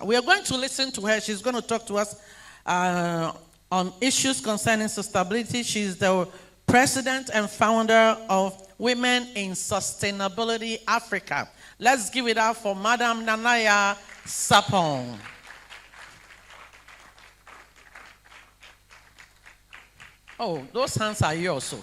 Serwaa. We are going to listen to her. She's going to talk to us on issues concerning sustainability. She's the president and founder of Women in Sustainability Africa. Let's give it up for Madam Yaa Serwaa. Oh, those hands are yours. So.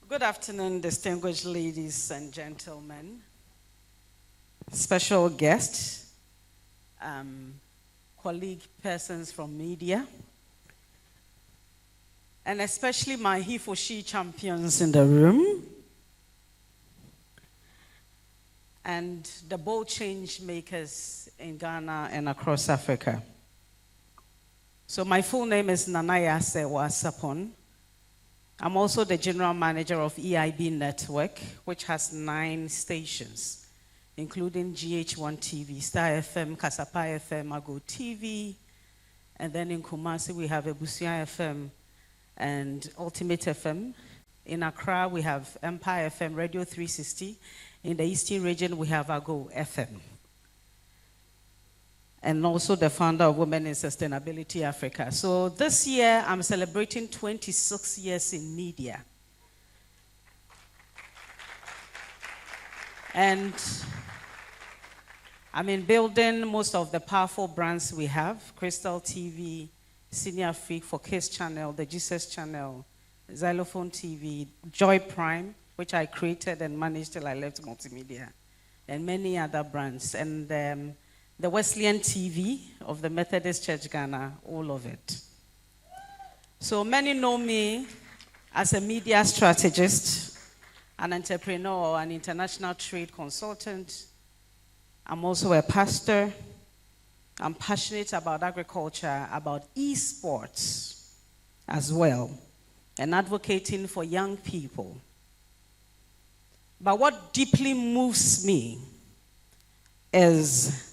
Good afternoon, distinguished ladies and gentlemen, special guests, colleague persons from media, and especially my he for she champions in the room, and the bold change makers in Ghana and across Africa. So my full name is Yaa Serwaa. I'm also the general manager of EIB Network, which has 9 stations, including GH1 TV, Star FM, Kasapa FM, Ago TV, and then in Kumasi we have Ebusia FM and Ultimate FM. In Accra we have Empire FM, Radio 360. In the Eastern region we have Ago FM. And also the founder of Women in Sustainability Africa. So this year, I'm celebrating 26 years in media. And I'm in building most of the powerful brands we have: Crystal TV, Senior Freak for Kids Channel, the Jesus Channel, Xylophone TV, Joy Prime, which I created and managed till I left multimedia, and many other brands. And the Wesleyan TV of the Methodist Church Ghana, all of it. So many know me as a media strategist, an entrepreneur, an international trade consultant. I'm also a pastor. I'm passionate about agriculture, about esports as well, and advocating for young people. But what deeply moves me is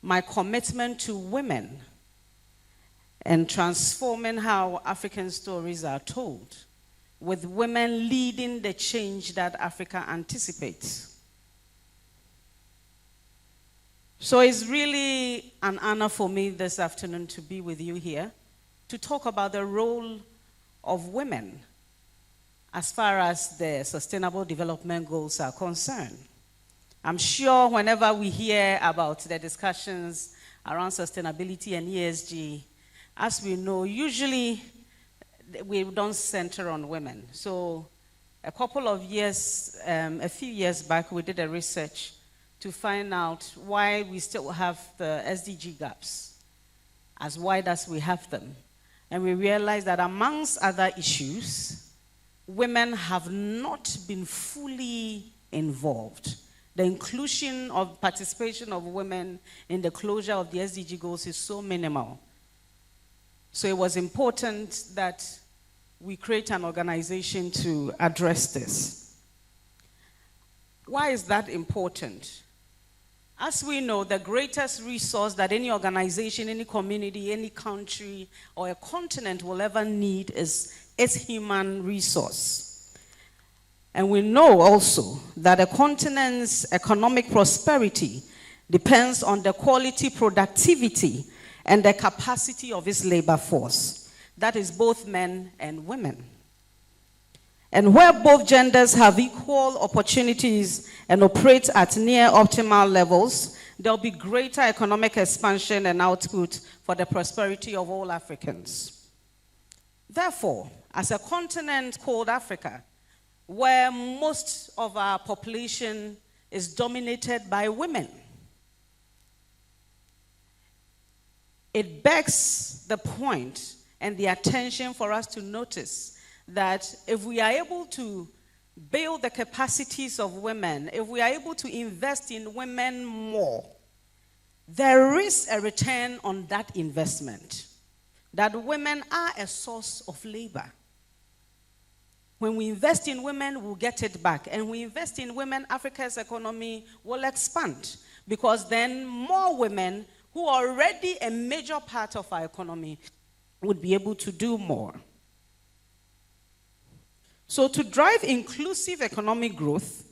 my commitment to women and transforming how African stories are told, with women leading the change that Africa anticipates. So it's really an honor for me this afternoon to be with you here to talk about the role of women as far as the Sustainable Development Goals are concerned. I'm sure whenever we hear about the discussions around sustainability and ESG, as we know, usually we don't center on women. So a few years back, we did a research to find out why we still have the SDG gaps, as wide as we have them. And we realized that amongst other issues, women have not been fully involved. The inclusion of participation of women in the closure of the SDG goals is so minimal. So it was important that we create an organization to address this. Why is that important? As we know, the greatest resource that any organization, any community, any country, or a continent will ever need is its human resource. And we know also that a continent's economic prosperity depends on the quality, productivity, and the capacity of its labor force. That is both men and women. And where both genders have equal opportunities and operate at near optimal levels, there will be greater economic expansion and output for the prosperity of all Africans. Therefore, as a continent called Africa, where most of our population is dominated by women, it begs the point and the attention for us to notice that if we are able to build the capacities of women, if we are able to invest in women more, there is a return on that investment. That women are a source of labor. When we invest in women, we'll get it back. And we invest in women, Africa's economy will expand. Because then more women who are already a major part of our economy would be able to do more. So to drive inclusive economic growth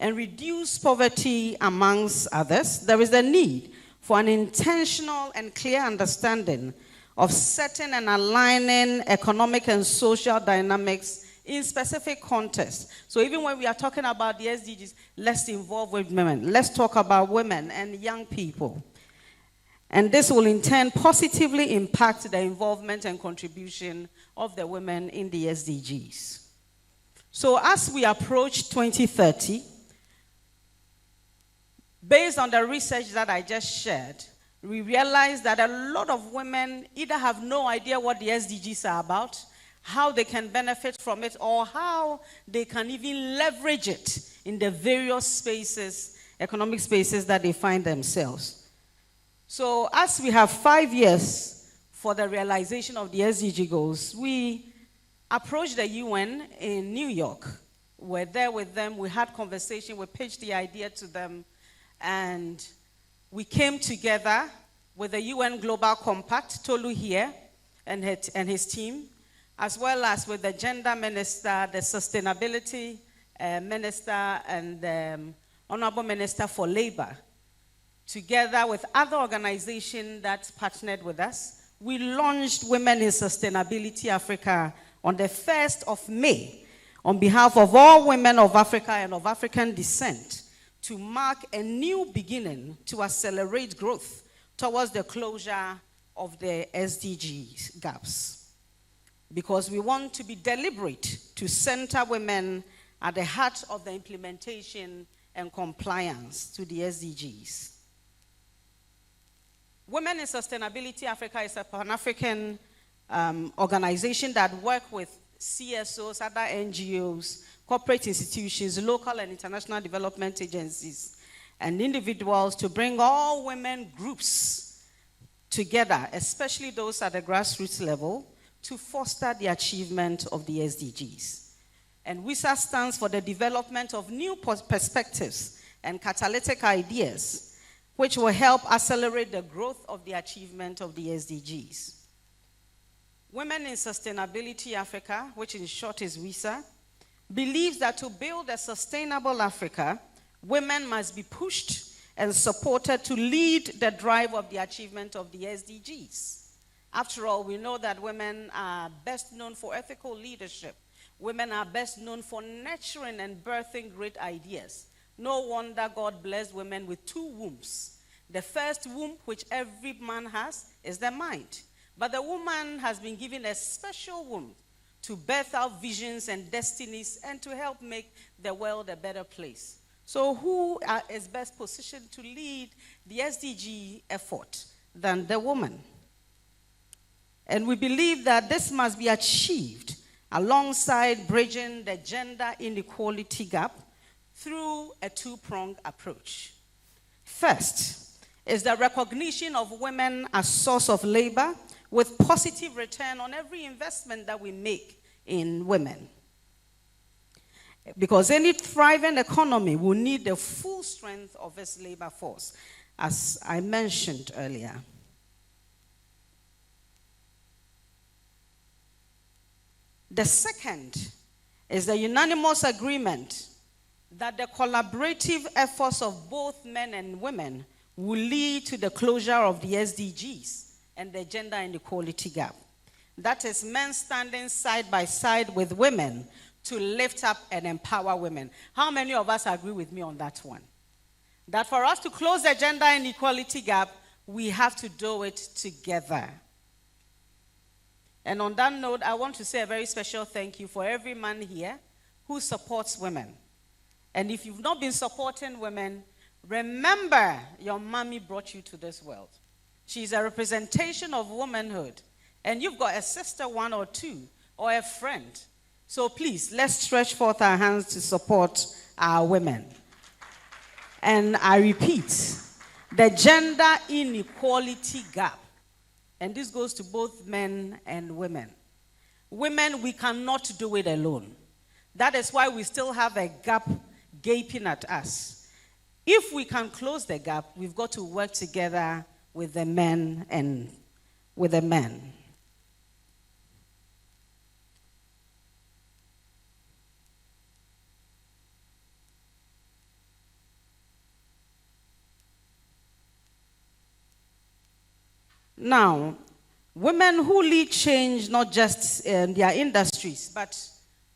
and reduce poverty amongst others, there is a need for an intentional and clear understanding of setting and aligning economic and social dynamics in specific contexts. So even when we are talking about the SDGs, let's involve women. Let's talk about women and young people. And this will in turn positively impact the involvement and contribution of the women in the SDGs. So as we approach 2030, based on the research that I just shared, we realize that a lot of women either have no idea what the SDGs are about, how they can benefit from it, or how they can even leverage it in the various spaces, economic spaces that they find themselves. So as we have 5 years for the realization of the SDG goals, we approached the UN in New York. We're there with them, we had conversation, we pitched the idea to them, and we came together with the UN Global Compact, Tolu here, and his team, as well as with the gender minister, the sustainability minister, and the honorable minister for labor. Together with other organizations that partnered with us, we launched Women in Sustainability Africa on the 1st of May on behalf of all women of Africa and of African descent to mark a new beginning to accelerate growth towards the closure of the SDGs gaps. Because we want to be deliberate to center women at the heart of the implementation and compliance to the SDGs. Women in Sustainability Africa is a Pan-African organization that works with CSOs, other NGOs, corporate institutions, local and international development agencies, and individuals to bring all women groups together, especially those at the grassroots level, to foster the achievement of the SDGs. And Wisa stands for the development of new perspectives and catalytic ideas, which will help accelerate the growth of the achievement of the SDGs. Women in Sustainability Africa, which in short is Wisa, believes that to build a sustainable Africa, women must be pushed and supported to lead the drive of the achievement of the SDGs. After all, we know that women are best known for ethical leadership. Women are best known for nurturing and birthing great ideas. No wonder God blessed women with 2 wombs. The first womb, which every man has, is the mind. But the woman has been given a special womb to birth out visions and destinies and to help make the world a better place. So who is best positioned to lead the SDG effort than the woman? And we believe that this must be achieved alongside bridging the gender inequality gap through a 2-pronged approach. First is the recognition of women as source of labor with positive return on every investment that we make in women. Because any thriving economy will need the full strength of its labor force, as I mentioned earlier. The second is the unanimous agreement that the collaborative efforts of both men and women will lead to the closure of the SDGs and the gender inequality gap. That is men standing side by side with women to lift up and empower women. How many of us agree with me on that one? That for us to close the gender inequality gap, we have to do it together. And on that note, I want to say a very special thank you for every man here who supports women. And if you've not been supporting women, remember your mommy brought you to this world. She's a representation of womanhood. And you've got a sister, 1 or 2, or a friend. So please, let's stretch forth our hands to support our women. And I repeat, the gender inequality gap. And this goes to both men and women. Women, we cannot do it alone. That is why we still have a gap gaping at us. If we can close the gap, we've got to work together with the men and with the men. Now, women who lead change not just in their industries, but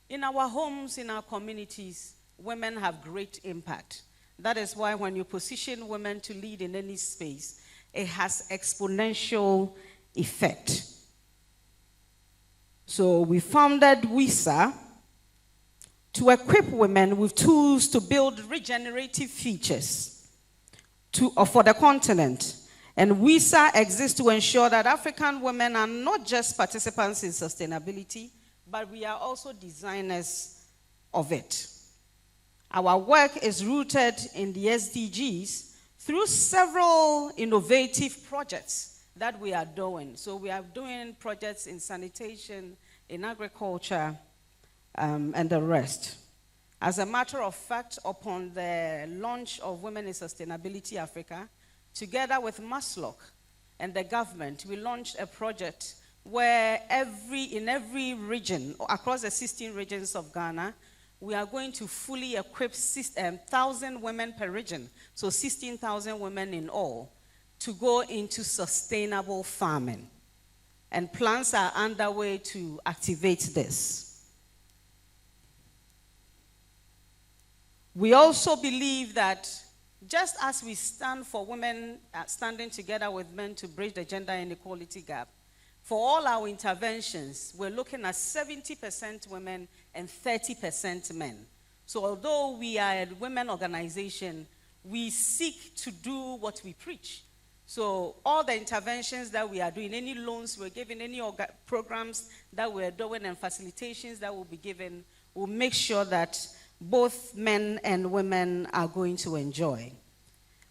in our homes, in our communities, women have great impact. That is why when you position women to lead in any space, it has exponential effect. So we founded Wisa to equip women with tools to build regenerative features for the continent. And Wisa exists to ensure that African women are not just participants in sustainability, but we are also designers of it. Our work is rooted in the SDGs through several innovative projects that we are doing. So we are doing projects in sanitation, in agriculture, and the rest. As a matter of fact, upon the launch of Women in Sustainability Africa, together with Maslock and the government, we launched a project where in every region, across the 16 regions of Ghana, we are going to fully equip 1,000 women per region, so 16,000 women in all, to go into sustainable farming. And plans are underway to activate this. We also believe that just as we stand for women standing together with men to bridge the gender inequality gap, for all our interventions, we're looking at 70% women and 30% men. So although we are a women organization, we seek to do what we preach. So all the interventions that we are doing, any loans we're giving, any programs that we're doing and facilitations that will be given, will make sure that both men and women are going to enjoy.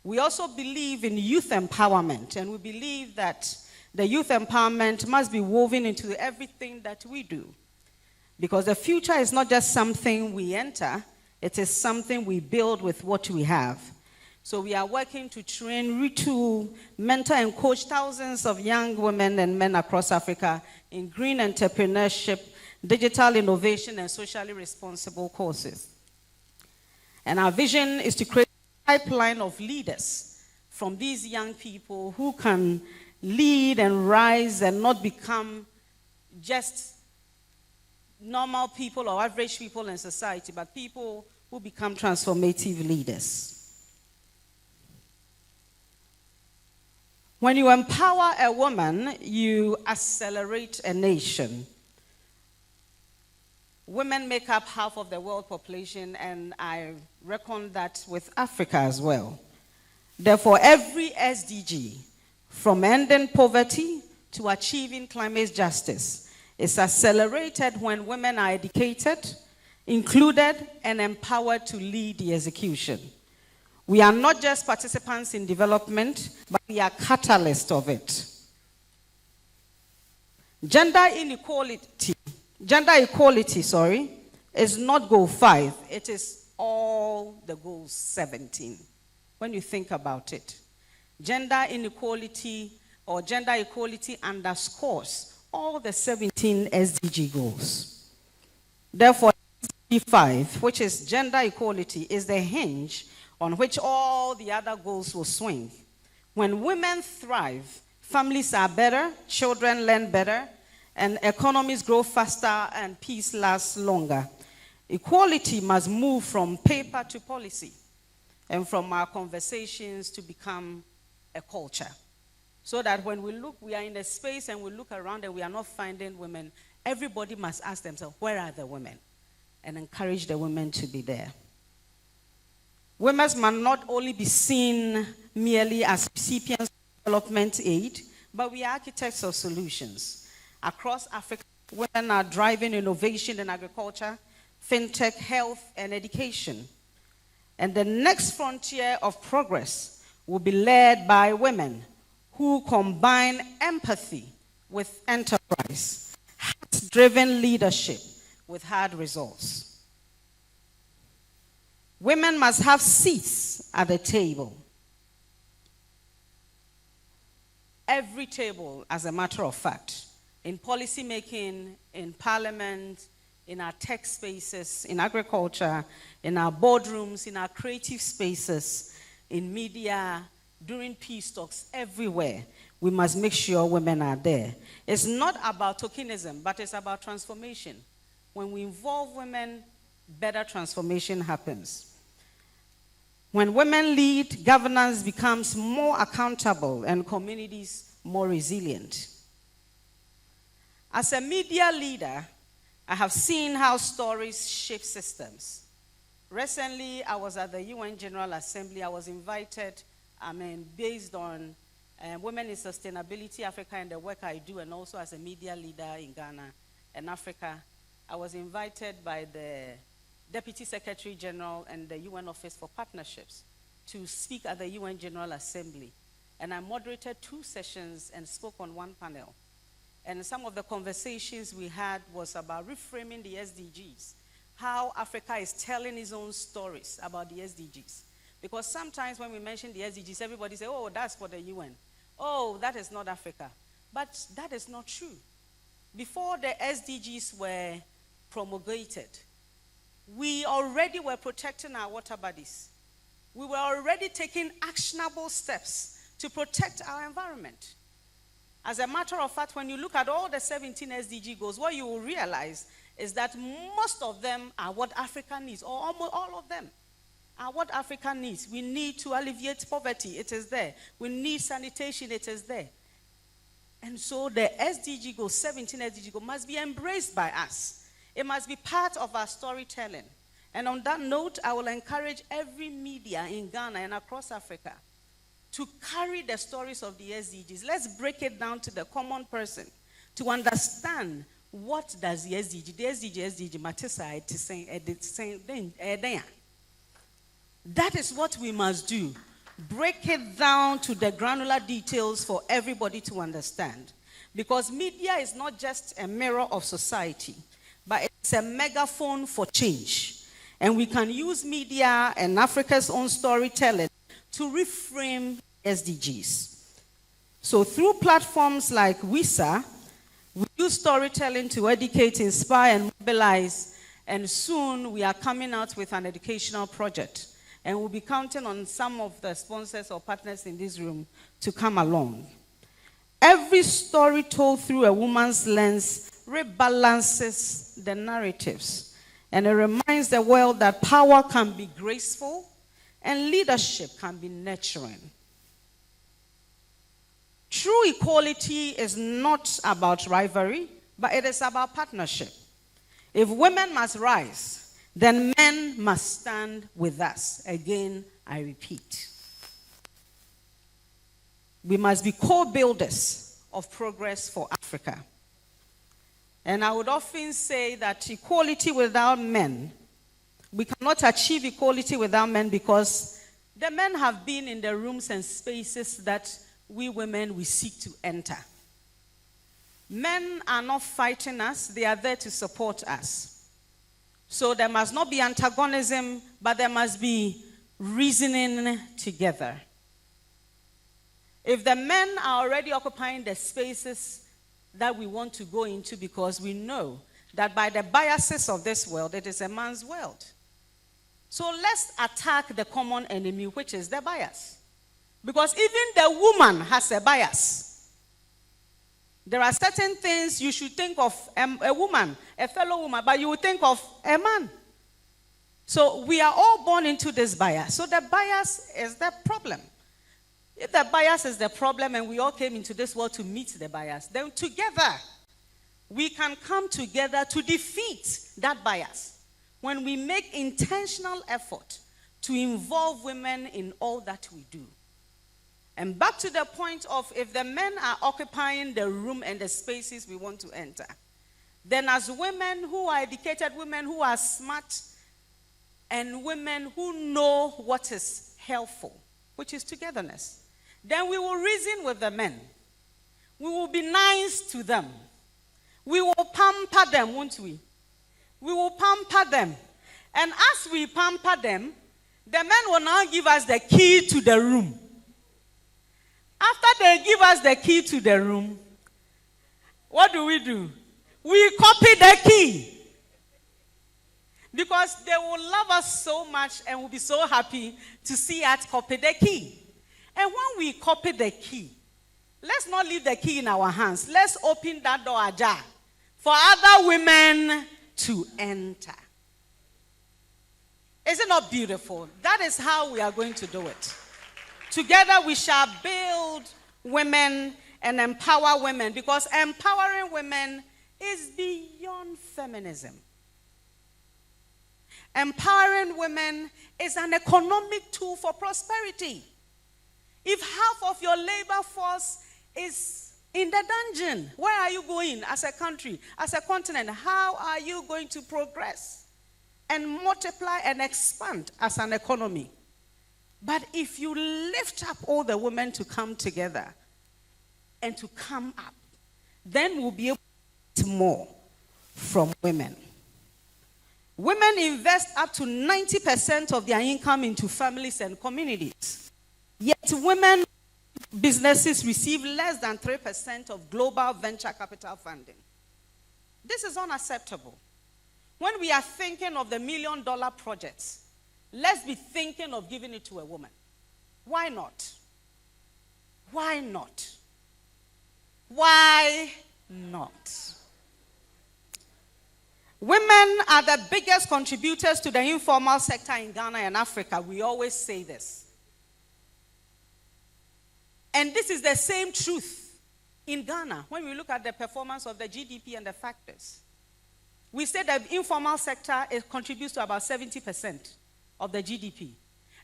We also believe in youth empowerment, and we believe that the youth empowerment must be woven into everything that we do. Because the future is not just something we enter, it is something we build with what we have. So we are working to train, retool, mentor, and coach thousands of young women and men across Africa in green entrepreneurship, digital innovation, and socially responsible courses. And our vision is to create a pipeline of leaders from these young people who can lead and rise and not become just normal people or average people in society, but people who become transformative leaders. When you empower a woman, you accelerate a nation. Women make up half of the world population, and I reckon that with Africa as well. Therefore, every SDG, from ending poverty to achieving climate justice, is accelerated when women are educated, included, and empowered to lead the execution. We are not just participants in development, but we are catalysts of it. Gender equality, is not goal 5. It is all the goals 17, when you think about it. Gender inequality or gender equality underscores all the 17 SDG goals. Therefore, SDG 5, which is gender equality, is the hinge on which all the other goals will swing. When women thrive, families are better, children learn better, and economies grow faster and peace lasts longer. Equality must move from paper to policy and from our conversations to become a culture. So that when we are in a space and we look around and we are not finding women, everybody must ask themselves, where are the women? And encourage the women to be there. Women must not only be seen merely as recipients of development aid, but we are architects of solutions. Across Africa, women are driving innovation in agriculture, fintech, health, and education. And the next frontier of progress will be led by women who combine empathy with enterprise, heart-driven leadership with hard results. Women must have seats at the table. Every table, as a matter of fact, in policy making, in parliament, in our tech spaces, in agriculture, in our boardrooms, in our creative spaces, in media, during peace talks, everywhere, we must make sure women are there. It's not about tokenism, but it's about transformation. When we involve women, better transformation happens. When women lead, governance becomes more accountable and communities more resilient. As a media leader, I have seen how stories shape systems. Recently, I was at the UN General Assembly. I was invited, based on Women in Sustainability Africa and the work I do, and also as a media leader in Ghana and Africa. I was invited by the Deputy Secretary General and the UN Office for Partnerships to speak at the UN General Assembly. And I moderated 2 sessions and spoke on 1 panel. And some of the conversations we had was about reframing the SDGs, how Africa is telling its own stories about the SDGs. Because sometimes when we mention the SDGs, everybody says, oh, that's for the UN. Oh, that is not Africa. But that is not true. Before the SDGs were promulgated, we already were protecting our water bodies. We were already taking actionable steps to protect our environment. As a matter of fact, when you look at all the 17 SDG goals, what you will realize is that most of them are what Africa needs, or almost all of them are what Africa needs. We need to alleviate poverty, it is there. We need sanitation, it is there. And so the SDG goals, 17 SDG goals, must be embraced by us. It must be part of our storytelling. And on that note, I will encourage every media in Ghana and across Africa to carry the stories of the SDGs. Let's break it down to the common person to understand what does the SDG matter to say. That is what we must do. Break it down to the granular details for everybody to understand. Because media is not just a mirror of society, but it's a megaphone for change. And we can use media and Africa's own storytelling to reframe SDGs. So through platforms like Wisa, we use storytelling to educate, inspire, and mobilize. And soon we are coming out with an educational project. And we'll be counting on some of the sponsors or partners in this room to come along. Every story told through a woman's lens rebalances the narratives. And it reminds the world that power can be graceful and leadership can be nurturing. True equality is not about rivalry, but it is about partnership. If women must rise, then men must stand with us. Again, I repeat. We must be co-builders of progress for Africa. And I would often say that equality without men, we cannot achieve equality without men because the men have been in the rooms and spaces that we women, we seek to enter. Men are not fighting us, they are there to support us. So there must not be antagonism, but there must be reasoning together. If the men are already occupying the spaces that we want to go into, because we know that by the biases of this world, it is a man's world. So let's attack the common enemy, which is the bias. Because even the woman has a bias. There are certain things you should think of a woman, a fellow woman, but you will think of a man. So we are all born into this bias. So the bias is the problem. If the bias is the problem and we all came into this world to meet the bias, then together we can come together to defeat that bias when we make intentional effort to involve women in all that we do. And back to the point of if the men are occupying the room and the spaces we want to enter, then as women who are educated, women who are smart, and women who know what is helpful, which is togetherness, then we will reason with the men. We will be nice to them. We will pamper them, won't we? We will pamper them. And as we pamper them, the men will now give us the key to the room. After they give us the key to the room, what do? We copy the key. Because they will love us so much and will be so happy to see us copy the key. And when we copy the key, let's not leave the key in our hands. Let's open that door ajar for other women to enter. Is it not beautiful? That is how we are going to do it. Together we shall build women and empower women, because empowering women is beyond feminism. Empowering women is an economic tool for prosperity. If half of your labor force is in the dungeon, where are you going as a country, as a continent? How are you going to progress and multiply and expand as an economy? But if you lift up all the women to come together and to come up, then we'll be able to get more from women. Women invest up to 90% of their income into families and communities. Yet women businesses receive less than 3% of global venture capital funding. This is unacceptable. When we are thinking of the $1 million projects, let's be thinking of giving it to a woman. Why not? Why not? Why not? Women are the biggest contributors to the informal sector in Ghana and Africa. We always say this. And this is the same truth in Ghana when we look at the performance of the GDP and the factors. We say that the informal sector contributes to about 70% of the GDP.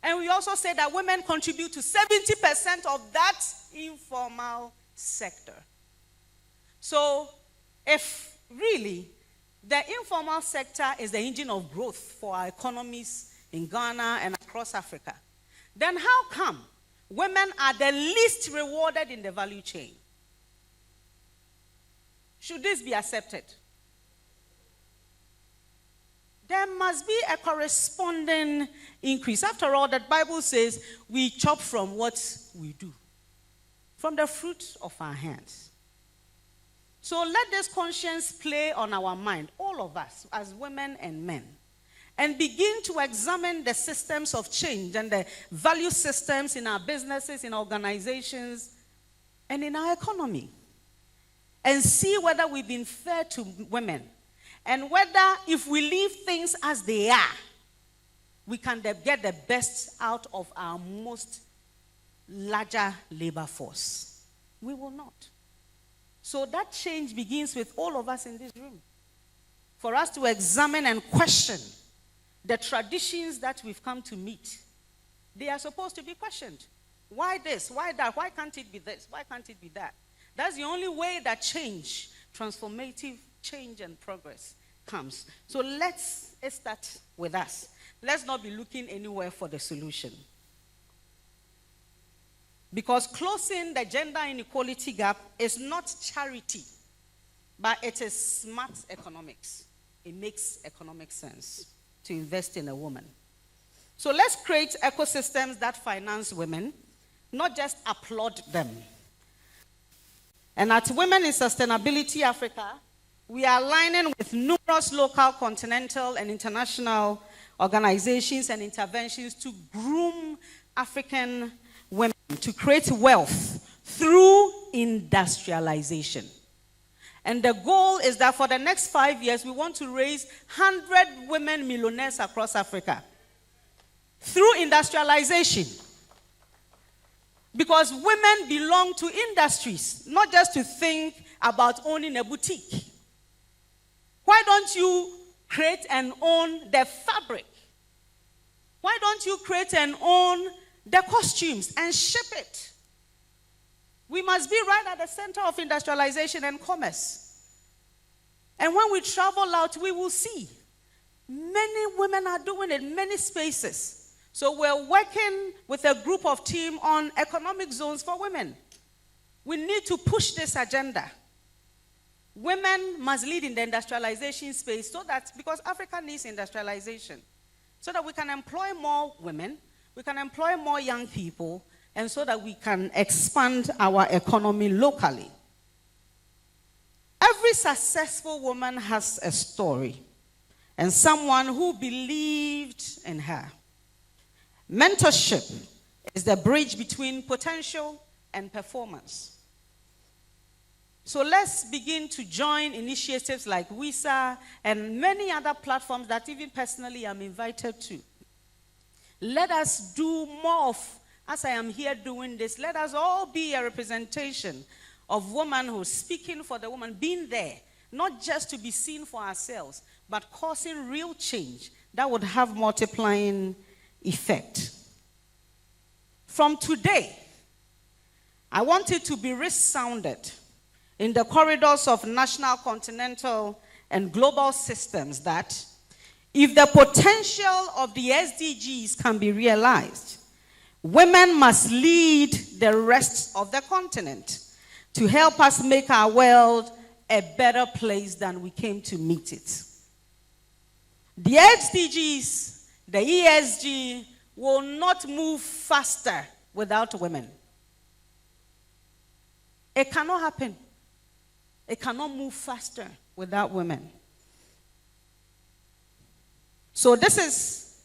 And we also say that women contribute to 70% of that informal sector. So if really the informal sector is the engine of growth for our economies in Ghana and across Africa, then how come women are the least rewarded in the value chain? Should this be accepted? There must be a corresponding increase. After all, the Bible says we chop from what we do, from the fruit of our hands. So let this conscience play on our mind, all of us, as women and men, and begin to examine the systems of change and the value systems in our businesses, in organizations, and in our economy, and see whether we've been fair to women, and whether if we leave things as they are, we can get the best out of our most larger labor force. We will not. So that change begins with all of us in this room. For us to examine and question the traditions that we've come to meet. They are supposed to be questioned. Why this? Why that? Why can't it be this? Why can't it be that? That's the only way that change, transformative change and progress comes. So let's start with us. Let's not be looking anywhere for the solution. Because closing the gender inequality gap is not charity, but it is smart economics. It makes economic sense to invest in a woman. So let's create ecosystems that finance women, not just applaud them. And at Women in Sustainability Africa, we are aligning with numerous local, continental, and international organizations and interventions to groom African women to create wealth through industrialization. And the goal is that for the next 5 years, we want to raise 100 women millionaires across Africa through industrialization. Because women belong to industries, not just to think about owning a boutique. Why don't you create and own the fabric? Why don't you create and own the costumes and ship it? We must be right at the center of industrialization and commerce. And when we travel out, we will see many women are doing it in many spaces. So we're working with a group of team on economic zones for women. We need to push this agenda. Women must lead in the industrialization space so that, because Africa needs industrialization. so that we can employ more women, we can employ more young people, and so that we can expand our economy locally. Every successful woman has a story and someone who believed in her. Mentorship is the bridge between potential and performance. So let's begin to join initiatives like Wisa and many other platforms that even personally I'm invited to. Let us do more of, as I am here doing this, let us all be a representation of womanhood, speaking for the woman, being there, not just to be seen for ourselves, but causing real change that would have multiplying effect. From today, I want it to be resounded in the corridors of national, continental, and global systems that if the potential of the SDGs can be realized, women must lead the rest of the continent to help us make our world a better place than we came to meet it. The SDGs, the ESG, will not move faster without women. It cannot happen. It cannot move faster without women. So this is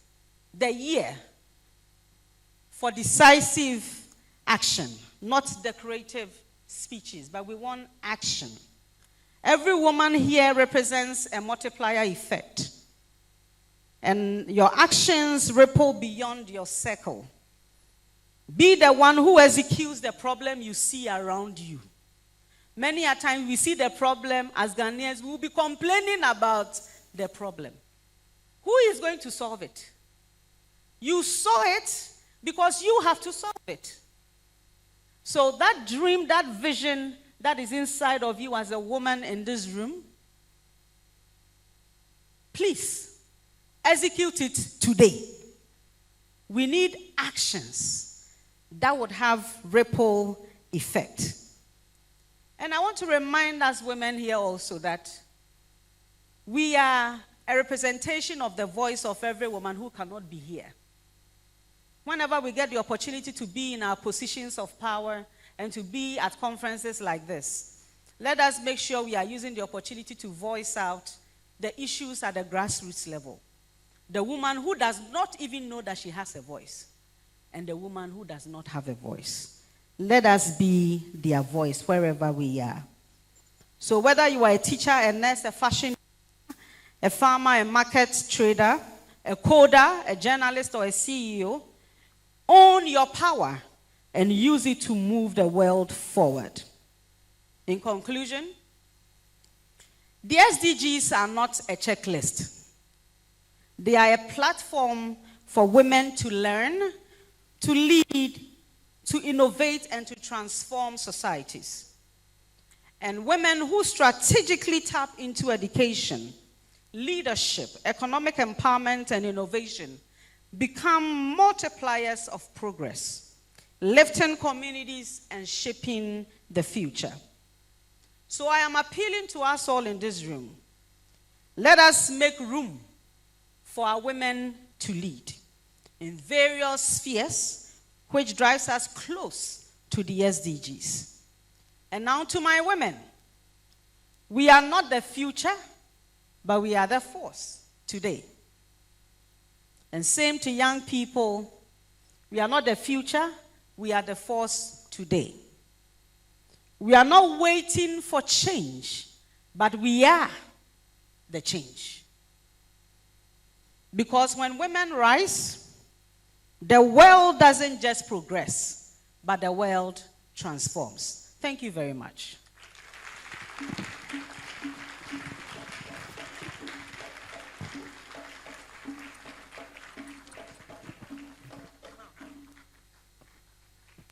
the year for decisive action, not decorative speeches, but we want action. Every woman here represents a multiplier effect. And your actions ripple beyond your circle. Be the one who executes the problem you see around you. Many a time we see the problem as Ghanaians, we will be complaining about the problem. Who is going to solve it? You saw it because you have to solve it. So that dream, that vision that is inside of you as a woman in this room, please execute it today. We need actions that would have ripple effect. And I want to remind us women here also that we are a representation of the voice of every woman who cannot be here. Whenever we get the opportunity to be in our positions of power and to be at conferences like this, let us make sure we are using the opportunity to voice out the issues at the grassroots level. The woman who does not even know that she has a voice, and the woman who does not have a voice. Let us be their voice wherever we are. So whether you are a teacher, a nurse, a fashion, a farmer, a market trader, a coder, a journalist, or a CEO, own your power and use it to move the world forward. In conclusion, the SDGs are not a checklist. They are a platform for women to learn, to lead, to innovate, and to transform societies. And women who strategically tap into education, leadership, economic empowerment, and innovation become multipliers of progress, lifting communities and shaping the future. So I am appealing to us all in this room. Let us make room for our women to lead in various spheres, which drives us close to the SDGs. And now to my women. We are not the future, but we are the force today. And same to young people. We are not the future, we are the force today. We are not waiting for change, but we are the change. Because when women rise, the world doesn't just progress, but the world transforms. Thank you very much.